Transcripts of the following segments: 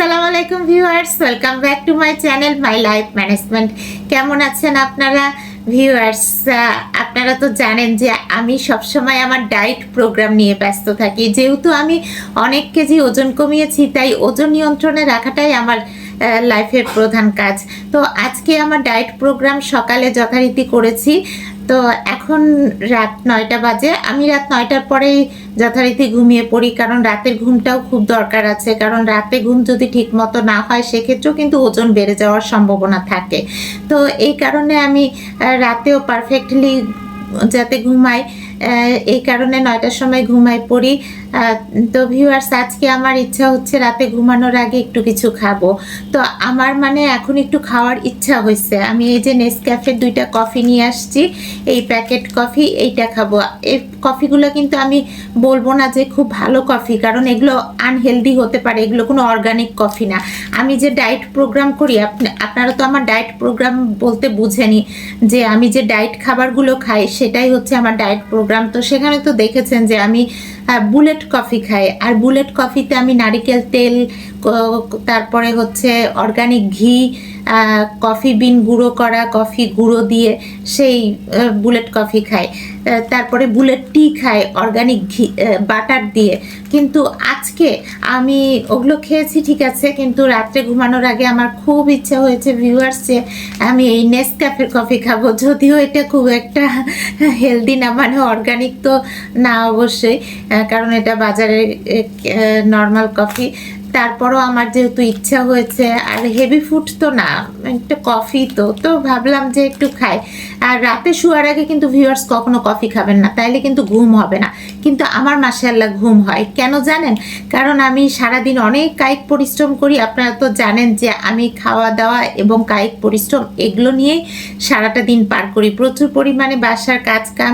আসসালামু আলাইকুম viewers, welcome back to my channel my life management. কেমন আছেন আপনারা ভিউয়ার্স? আপনারা তো জানেন যে আমি সবসময় আমার ডায়েট প্রোগ্রাম নিয়ে ব্যস্ত থাকি। যেহেতু আমি অনেক কেজি ওজন কমিয়েছি, তাই ওজন নিয়ন্ত্রণে রাখাটাই আমার লাইফের প্রধান কাজ। তো আজকে আমার ডায়েট প্রোগ্রাম সকালে যথারীতি করেছি। তো এখন রাত 9টা বাজে। আমি রাত 9টার পরেই যথারীতি ঘুমিয়ে পড়ি, কারণ রাতের ঘুমটাও খুব দরকার আছে। কারণ রাতে ঘুম যদি ঠিক মতো না হয়, সেক্ষেত্রেও কিন্তু ওজন বেড়ে যাওয়ার সম্ভাবনা থাকে। তো এই কারণে আমি রাতেও পারফেক্টলি যাতে ঘুমাই, এই কারণে 9টার সময় ঘুমাই পড়ি। তো ভিউয়ার্স, আজকে আমার ইচ্ছা হচ্ছে রাতে ঘুমানোর আগে একটু কিছু খাবো। তো আমার এখন একটু খাওয়ার ইচ্ছা হয়েছে। আমি এই যে নেসক্যাফের 2টা কফি নিয়ে আসছি, এই প্যাকেট কফি, এইটা খাবো। এই কফিগুলো কিন্তু আমি বলবো না যে খুব ভালো কফি, কারণ এগুলো আনহেলদি হতে পারে, এগুলো কোনো অর্গানিক কফি না। আমি যে ডায়েট প্রোগ্রাম করি, আপনারা তো আমার ডায়েট প্রোগ্রাম বলতে বুঝেনি যে আমি যে ডায়েট খাবারগুলো খাই সেটাই হচ্ছে আমার ডায়েট প্রোগ্রাম। তো সেখানে তো দেখেছেন যে আমি বুলেট কফি খাই, আর বুলেট কফিতে আমি নারিকেল তেল, তারপরে হচ্ছে অর্গানিক ঘি, কফি বিন গুঁড়ো করা কফি গুঁড়ো দিয়ে সেই বুলেট কফি খাই। তারপরে বুলেট টি খাই অর্গানিক ঘি বাটার দিয়ে। কিন্তু আজকে আমি ওগুলো খেয়েছি ঠিক আছে, কিন্তু রাত্রে ঘুমানোর আগে আমার খুব ইচ্ছা হয়েছে ভিউয়ার্স যে আমি এই নেসক্যাফের কফি খাবো। যদিও এটা খুব একটা হেলদি না, মানে অর্গানিক তো না অবশ্যই, কারণ এটা বাজারের নর্মাল কফি। তারপরও আমার যেহেতু ইচ্ছা হয়েছে, আর হেভি ফুড তো না, একটা কফি তো ভাবলাম যে একটু খাই। আর রাতে শোয়ার আগে কিন্তু ভিউয়ার্স কখনো কফি খাবেন না, তাইলে কিন্তু ঘুম হবে না। কিন্তু আমার মাশাআল্লাহ ঘুম হয়। কেন জানেন? কারণ আমি সারাদিন অনেক কায়িক পরিশ্রম করি। আপনারা তো জানেন যে আমি খাওয়া দাওয়া এবং কায়িক পরিশ্রম এগুলো নিয়েই সারাটা দিন পার করি। প্রচুর পরিমাণে বাসার কাজ কাম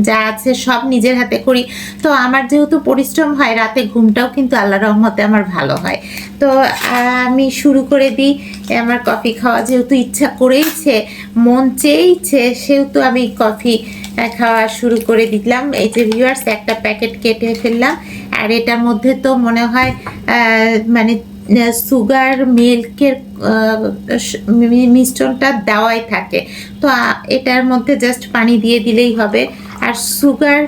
যা আছে সব নিজের হাতে করি। তো আমার যেহেতু পরিশ্রম হয়, রাতে ঘুমটাও কিন্তু আল্লাহর রহমতে আমার ভালো হয়। তো আমি শুরু করে দিই। আমার কফি খাওয়া যেহেতু ইচ্ছা করেইছে, মন চেয়েইছে, সেহেতু আমি কফি খাওয়া শুরু করে দিলাম। এই যে ভিউয়ার্স, একটা প্যাকেট কেটে ফেললাম। আর এটার মধ্যে তো মনে হয় মানে সুগার মিল্কের মিশ্রণটা দেওয়াই থাকে। তো এটার মধ্যে জাস্ট পানি দিয়ে দিলেই হবে। আর সুগার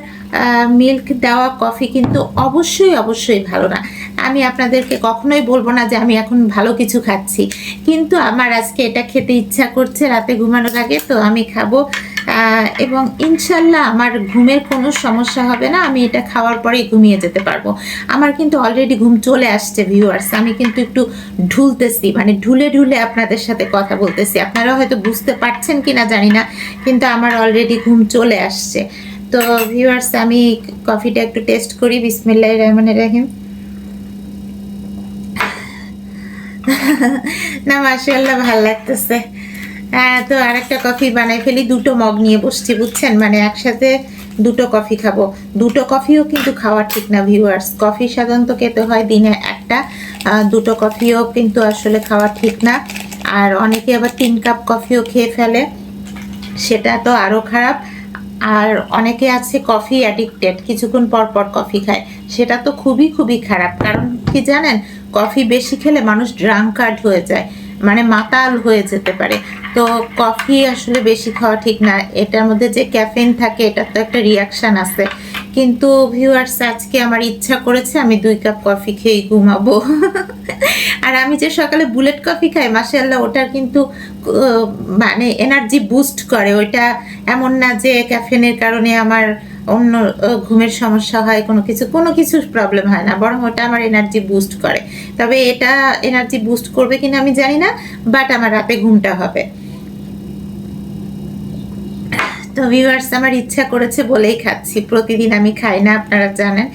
মিল্ক দেওয়া কফি কিন্তু অবশ্যই ভালো না। আমি আপনাদেরকে কখনোই বলবো না যে আমি এখন ভালো কিছু খাচ্ছি, কিন্তু আমার আজকে এটা খেতে ইচ্ছা করছে রাতে ঘুমানোর আগে, তো আমি খাবো। এবং ইনশাল্লাহ আমার ঘুমের কোনো সমস্যা হবে না। আমি এটা খাওয়ার পরেই ঘুমিয়ে যেতে পারবো। আমার কিন্তু অলরেডি ঘুম চলে আসছে ভিউয়ার্স। আমি কিন্তু একটু ঢুলতেছি, মানে ঢুলে আপনাদের সাথে কথা বলতেছি। আপনারা হয়তো বুঝতে পারছেন কিনা জানি না, কিন্তু আমার অলরেডি ঘুম চলে আসছে। তো ভিউয়ার্স, আমি কফিটা একটু টেস্ট করি। বিসমিল্লাহির রহমানির রহিম। না, মাশাআল্লাহ ভালো লাগতেছে। তো আরেকটা কফি বানাই ফেলি। 2টো মগ নিয়ে বসছি, বুঝছেন, মানে একসাথে 2টো কফি খাবো। 2টো কফিও কিন্তু খাওয়া ঠিক না ভিউয়ার্স। কফি সাধারণত খেতে হয় দিনে একটা, 2টো কফিও কিন্তু আসলে খাওয়া ঠিক না। আর অনেকে আবার 3 কাপ কফিও খেয়ে ফেলে, সেটা তো আরও খারাপ। আর অনেকে আছে কফি অ্যাডিক্টেড, কিছুক্ষণ পর কফি খায়, সেটা তো খুবই খারাপ। কারণ কি জানেন? কফি বেশি খেলে মানুষ ড্রাঙ্কার্ড হয়ে যায়, মানে মাতাল হয়ে যেতে পারে। তো কফি আসলে বেশি খাওয়া ঠিক না। এটার মধ্যে যে ক্যাফেইন থাকে, এটার তো একটা রিয়াকশান আছে। কিন্তু ভিউয়ার্স, আজকে আমার ইচ্ছা করেছে আমি 2 কাপ কফি খেয়ে ঘুমাবো। আর আমি যে সকালে বুলেট কফি খাই, মাশাআল্লাহ, ওটার কিন্তু মানে এনার্জি বুস্ট করে। ওইটা এমন না যে ক্যাফেনের কারণে আমার অন্য ঘুমের সমস্যা হয়, কোনো কিছুর প্রবলেম হয় না, বরং ওটা আমার এনার্জি বুস্ট করে। তবে এটা এনার্জি বুস্ট করবে কিনা আমি জানি না, বাট আমার রাতে ঘুমটা হবে। তো ভিউয়ার্স, আমার ইচ্ছা করেছে বলেই খাচ্ছি। প্রতিদিন আমি খাই না, আপনারা জানেন।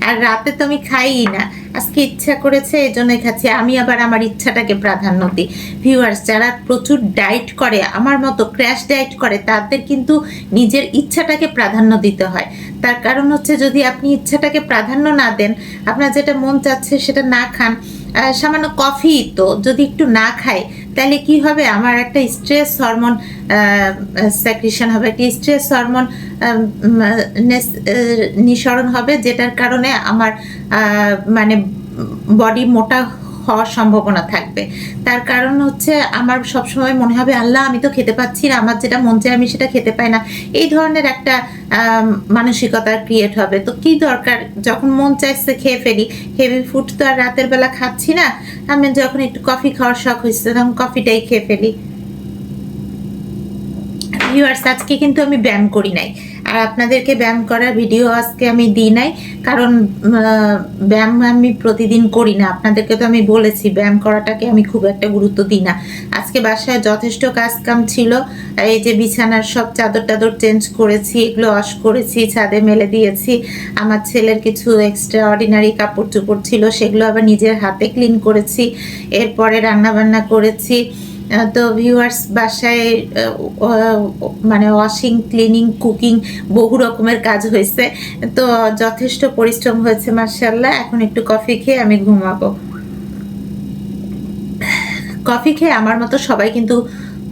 আর রাতে তো আমি খাইই না, আজকে ইচ্ছা করেছে এই জন্যই খাচ্ছি। আমি আবার আমার ইচ্ছাটাকে প্রাধান্য দিই ভিউয়ার্স। যারা প্রচুর ডায়েট করে, আমার মতো ক্র্যাশ ডায়েট করে, তাদের কিন্তু নিজের ইচ্ছাটাকে প্রাধান্য দিতে হয়। তার কারণ হচ্ছে, যদি আপনি ইচ্ছাটাকে প্রাধান্য না দেন, আপনার যেটা মন চাচ্ছে সেটা না খান, সামান্য কফি তো যদি একটু না খাই, তাহলে কি হবে? আমার একটা স্ট্রেস হরমোন সেক্রেশন হবে, একটা স্ট্রেস হরমোন নিঃসরণ হবে, যেটার কারণে আমার মানে বডি মোটা হওয়ার সম্ভাবনা থাকবে। তার কারণ হচ্ছে আমার সবসময় মনে হবে আল্লাহ আমি তো খেতে পাচ্ছি না, আমার যেটা মন চায় আমি সেটা খেতে পাই না, এই ধরনের একটা মানসিকতা ক্রিয়েট হবে। তো কি দরকার, যখন মন চাইছে খেয়ে ফেলি, হেভি ফুড তো আর রাতের বেলা খাচ্ছি না, আমি যখন একটু কফি খাওয়ার শখ হয়েছে তখন কফিটাই খেয়ে ফেলি। ভিউয়ার্স, আজকে কিন্তু আমি ব্যায়াম করি নাই, আর আপনাদেরকে ব্যায়াম করার ভিডিও আজকে আমি দিই নাই, কারণ ব্যায়াম আমি প্রতিদিন করি না। আপনাদেরকে তো আমি বলেছি ব্যায়াম করাটাকে আমি খুব একটা গুরুত্ব দিই না। আজকে বাসায় যথেষ্ট কাজ কাম ছিল, এই যে বিছানার সব চাদর টাদর চেঞ্জ করেছি, এগুলো ওয়াশ করেছি, ছাদে মেলে দিয়েছি। আমার ছেলের কিছু এক্সট্রা অর্ডিনারি কাপড় চোপড় ছিল, সেগুলো আবার নিজের হাতে ক্লিন করেছি। এরপরে রান্না বান্না করেছি। তো ভিউয়ার্স, বাসায় মানে ওয়াশিং, ক্লিনিং, কুকিং বহু রকমের কাজ হয়েছে। তো যথেষ্ট পরিশ্রম হয়েছে মাশাআল্লাহ। এখন একটু কফি খেয়ে আমি ঘুমাবো। কফি খেয়ে আমার মতো সবাই কিন্তু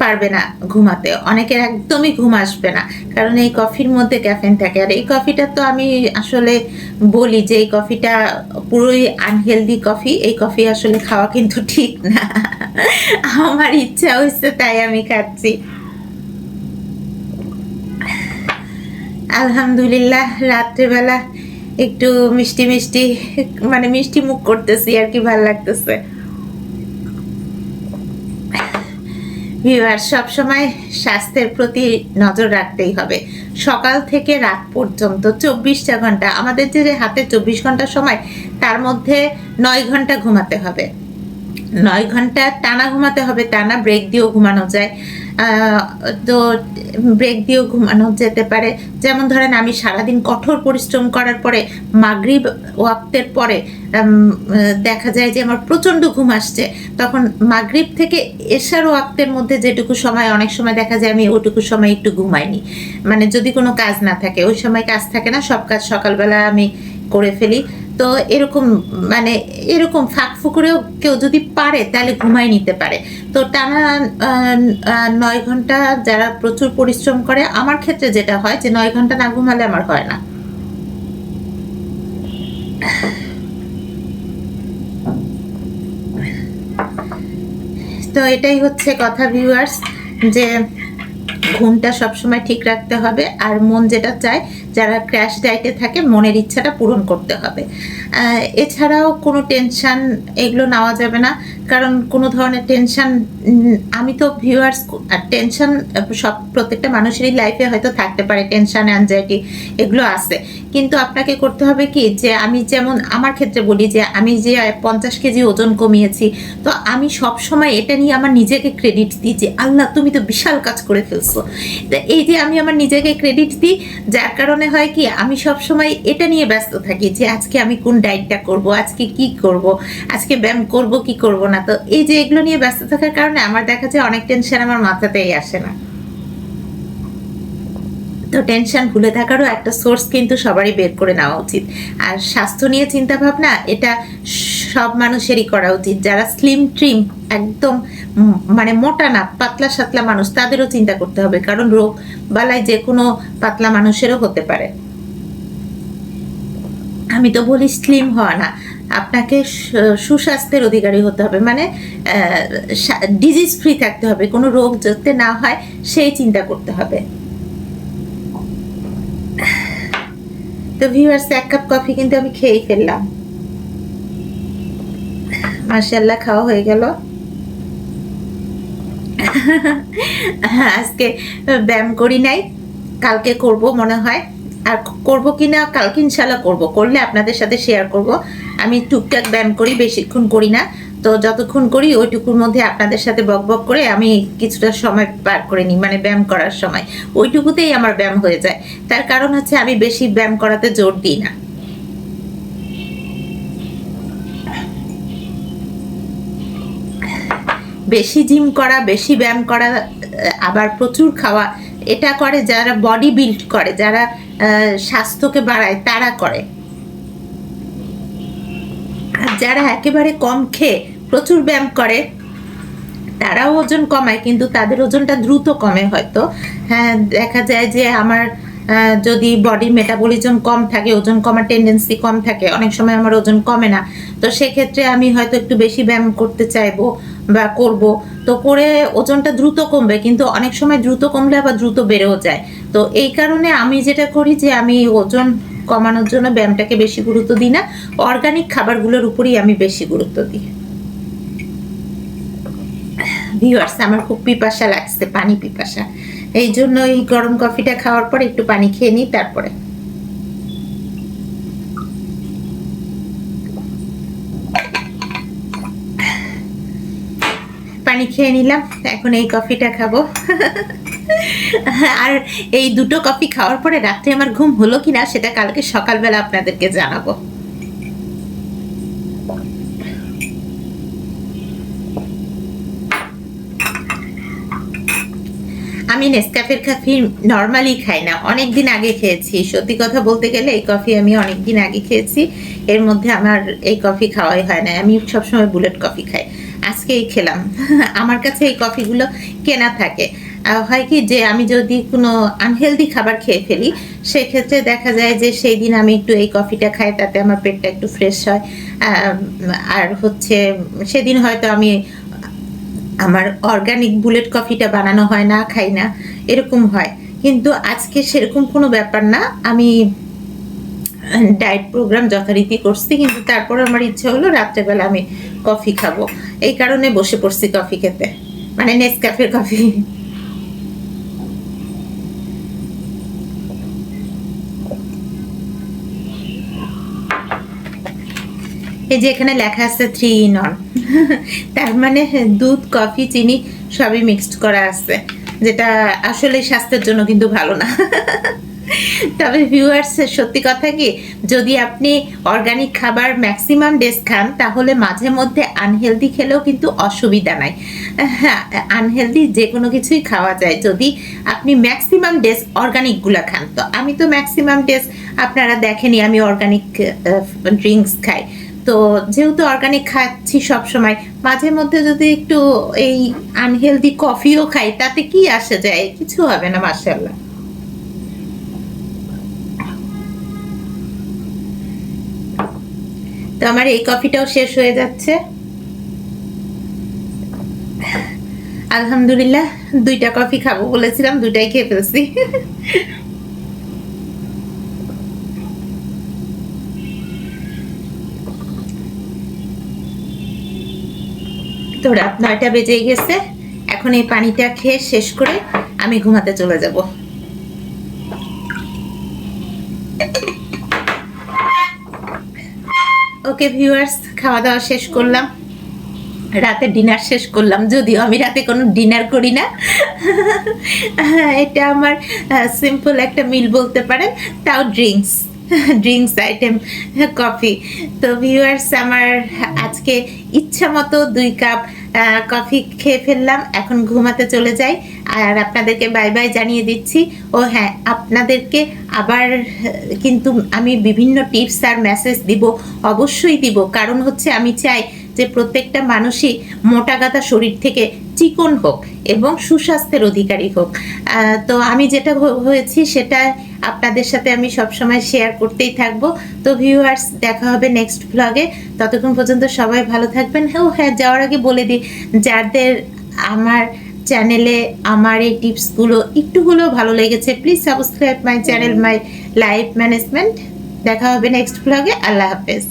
পারবে না ঘুমাতে, অনেকের একদমই ঘুম আসবে না, কারণ এই কফির মধ্যে ক্যাফেন থাকে। আর এই কফিটা তো আমি আসলে বলি যে এই কফিটা পুরোই আনহেলদি কফি, এই কফি আসলে খাওয়া কিন্তু ঠিক না। আমার ইচ্ছা হয়েছে তাই আমি খাচ্ছি। আলহামদুলিল্লাহ, রাত্রেবেলা একটু মিষ্টি মিষ্টি, মানে মিষ্টি মুখ করতেছি আর কি, ভাল লাগতেছে। ভিউয়ার্স, সবসময় স্বাস্থ্যের প্রতি নজর রাখতেই হবে। সকাল থেকে রাত পর্যন্ত 24টা ঘন্টা, আমাদের যে হাতে 24 ঘন্টা সময়, তার মধ্যে 9 ঘন্টা ঘুমাতে হবে। 9 ঘন্টা টানা ঘুমাতে হবে, টানা ব্রেক দিয়েও ঘুমানো যায়। তো ব্রেক দিয়েও ঘুমানো যেতে পারে। যেমন ধরেন আমি সারাদিন কঠোর পরিশ্রম করার পরে মাগরিব ওয়াক্তের পরে দেখা যায় যে আমার প্রচণ্ড ঘুম আসছে, তখন মাগরিব থেকে এশার ওয়াক্তের মধ্যে যেটুকু সময়, অনেক সময় দেখা যায় আমি ওইটুকু সময় একটু ঘুমাইনি, মানে যদি কোনো কাজ না থাকে, ওই সময় কাজ থাকে না, সব কাজ সকালবেলা আমি করে ফেলি। তো এরকম মানে এরকম ফাঁক ফুকুরেও কেউ যদি পারে তাহলে ঘুমাই নিতে পারে। তো টানা 9 ঘন্টা যারা প্রচুর পরিশ্রম করে, আমার ক্ষেত্রে যেটা হয় যে 9 ঘন্টা না ঘুমালে আমার হয় না। তো এটাই হচ্ছে কথা ভিউয়ার্স, যে ঘুমটা সবসময় ঠিক রাখতে হবে, আর মন যেটা চায়, যারা ক্র্যাশ ডায়েটে থাকে, মনের ইচ্ছাটা পূরণ করতে হবে। এছাড়াও কোনো টেনশন এগুলো নেওয়া যাবে না, কারণ কোনো ধরনের টেনশন, আমি তো ভিউয়ার্স, টেনশন সব প্রত্যেকটা মানুষেরই লাইফে হয়তো থাকতে পারে, টেনশন, অ্যাংজাইটি এগুলো আছে, কিন্তু আপনাকে করতে হবে কি, যে আমি যেমন আমার ক্ষেত্রে বলি যে আমি যে 50 কেজি ওজন কমিয়েছি, তো আমি সব সময় এটা নিয়ে আমার নিজেকে ক্রেডিট দিই যে আল্লাহ তুমি তো বিশাল কাজ করে ফেলছো। তো এই যে আমি আমার নিজেকে ক্রেডিট দিই, যার কারণে হয় কি আমি সব সময় এটা নিয়ে ব্যস্ত থাকি যে আজকে আমি কোন ডায়েটটা করব, আজকে কি করব, আজকে ব্যায়াম করব কি করব না। তো এই যে এগুলো নিয়ে ব্যস্ত থাকার কারণে আমার দেখা যায় অনেক টেনশন আমার মাথাতেই আসে না। তো টেনশন ভুলে থাকারও একটা সোর্স কিন্তু সবারই বের করে নেওয়া উচিত। আর স্বাস্থ্য নিয়ে চিন্তা ভাবনা এটা সব মানুষেরই করা উচিত। যারা স্লিম ট্রিম একদম মানে মোটা না, পাতলা সাতলা মানুষ, তাদেরও চিন্তা করতে হবে, কারণ রোগ বালাই যে কোনো পাতলা মানুষেরও হতে পারে। আমি তো বলি স্লিম হওয়া না, আপনাকে সুস্বাস্থ্যের অধিকারী হতে হবে, মানে ডিজিজ ফ্রি থাকতে হবে, কোনো রোগ যাতে না হয় সেই চিন্তা করতে হবে। তো ভিউয়ার্স, 1 কাপ কফি কিন্তু আমি খেয়েই ফেললাম। মাশাআল্লাহ, খাওয়া হয়ে গেল। আজকে ব্যায়াম করি নাই, কালকে করব মনে হয়, আর করব কিনা কালকে ইনশাআল্লাহ করব, করলে আপনাদের সাথে শেয়ার করব। আমি টুকটাক ব্যায়াম করি, বেশিক্ষণ করি না, তো যতক্ষণ করি ওইটুকুর মধ্যে আপনাদের সাথে বকবক করে আমি কিছুটা সময় পার করে নিই, মানে ব্যায়াম করার সময় ওইটুকুতেই আমার ব্যায়াম হয়ে যায়। তার কারণ হচ্ছে আমি বেশি ব্যায়াম করাতে জোর দিই না। বেশি জিম করা, বেশি ব্যায়াম করা, আবার প্রচুর খাওয়া, এটা করে যারা বডি বিল্ড করে, যারা স্বাস্থ্যকে বাড়ায়, তারা করে। আর যারা একেবারে কম খেয়ে প্রচুর ব্যায়াম করে, তারাও ওজন কমায়, কিন্তু তাদের ওজনটা দ্রুত কমে হয়তো। হ্যাঁ, দেখা যায় যে আমার যদি বডি মেটাবলিজম কম থাকে, ওজন কমার টেন্ডেন্সি কম থাকে, অনেক সময় আমার ওজন কমে না, তো সেক্ষেত্রে আমি হয়তো একটু বেশি ব্যায়াম করতে চাইবো বা করব, তো করে ওজনটা দ্রুত কমবে, কিন্তু অনেক সময় দ্রুত কমলে আবার দ্রুত বেড়েও যায়। তো এই কারণে আমি যেটা করি যে আমি ওজন কমানোর জন্য ব্যায়ামটাকে বেশি গুরুত্ব দিই না, অর্গানিক খাবারগুলোর উপরেই আমি বেশি গুরুত্ব দিই। ভিউয়ার্স, আমার খুব পিপাসা লাগছে, পানি পিপাসা, এই জন্য এই গরম কফিটা খাওয়ার পর একটু পানি খেয়ে নিই। তারপরে পানি খেয়ে নিলাম, এখন এই কফিটা খাবো। আর এই দুটো কফি খাওয়ার পরে রাত্রে আমার ঘুম হলো কিনা সেটা কালকে সকালবেলা আপনাদেরকে জানাবো। আমি নেসক্যাফের কফি নর্মালি খাই না, অনেক দিন আগে খেয়েছি। সত্যি কথা বলতে গেলে এই কফি আমি অনেক দিন আগে খেয়েছি, এর মধ্যে আমার এই কফি খাওয়াই হয় না। আমি সবসময় বুলেট কফি খাই, আজকেই খেলাম। আমার কাছে এই কফিগুলো কেনা থাকে। হয় কি যে আমি যদি কোনো আনহেলদি খাবার খেয়ে ফেলি, সেক্ষেত্রে দেখা যায় যে সেই দিন আমি একটু এই কফিটা খাই, তাতে আমার পেটটা একটু ফ্রেশ হয়। আর হচ্ছে সেদিন হয়তো আমি আমার অর্গানিক বুলেট কফিটা বানানো হয় না, খাই না, এরকম হয়। কিন্তু আজকে সেরকম কোনো ব্যাপার না, আমি ডায়েট প্রোগ্রাম যথারীতি করছি, কিন্তু তারপর আমার ইচ্ছে হলো রাত্রেবেলা আমি কফি খাবো, এই কারণে বসে পড়ছি কফি খেতে, মানে নেসক্যাফের কফি। এই যে এখানে লেখা আছে 3 in 1, তার মানে দুধ, কফি, চিনি সবই মিক্সড করা আছে, যেটা আসলে স্বাস্থ্যের জন্য কিন্তু ভালো না। তবে ভিউয়ার্স, সত্যি কথা কি, যদি আপনি অর্গানিক খাবার ম্যাক্সিমাম ডেজ খান, তাহলে মাঝে মধ্যে আনহেলদি খেলেও কিন্তু অসুবিধা নাই। হ্যাঁ, আনহেলদি যে কোনো কিছুই খাওয়া যায় যদি আপনি ম্যাক্সিমাম ডেজ অর্গানিকগুলো খান। তো আমি তো ম্যাক্সিমাম ডেজ, আপনারা দেখেনি আমি অর্গানিক ড্রিঙ্কস খাই, তো যেহেতু অর্গানিক খাচ্ছি সব সময়, মাঝে মধ্যে যদি একটু এই আনহেলদি কফিও খাই, তাতে কি আসে যায়, কিছু হবে না, মাশাআল্লাহ। তো আমার এই কফিটাও শেষ হয়ে যাচ্ছে, আলহামদুলিল্লাহ। 2টা কফি খাবো বলেছিলাম, 2টাই খেয়ে ফেলছি। তো রাত 9টা বেজে গেছে, এখন এই পানিটা খেয়ে শেষ করে আমি ঘুমাতে চলে যাব। ওকে ভিউয়ার্স, খাওয়া দাওয়া শেষ করলাম, রাতে ডিনার শেষ করলাম, যদিও আমি রাতে কোনো ডিনার করি না। এটা আমার সিম্পল একটা মিল বলতে পারেন, তাও ড্রিঙ্কস আইটেম, কফি। তো ভিউয়ার্স, আমার আজকে ইচ্ছা মতো 2 কাপ কফি খেয়ে ফেললাম, এখন ঘুমাতে চলে যাই। আর আপনাদেরকে বাই বাই জানিয়ে দিচ্ছি। ও হ্যাঁ, আপনাদেরকে আবার কিন্তু আমি বিভিন্ন টিপস আর মেসেজ দিব, অবশ্যই দিব, কারণ হচ্ছে আমি চাই যে প্রত্যেকটা মানুষই মোটা গাদা শরীর থেকে চিকন হোক এবং সুস্বাস্থ্যের অধিকারী হোক। তো আমি যেটা হয়েছি সেটা আপনাদের সাথে আমি সবসময় শেয়ার করতেই থাকবো। তো ভিউয়ার্স, দেখা হবে নেক্সট ব্লগে, ততক্ষণ পর্যন্ত সবাই ভালো থাকবেন। হ্যাঁ, যাওয়ার আগে বলে দিই, যাদের আমার চ্যানেলে আমার এই টিপসগুলো একটু হলেও ভালো লেগেছে, please subscribe my channel, my life management. দেখা হবে নেক্সট ব্লগে, আল্লাহ হাফেজ।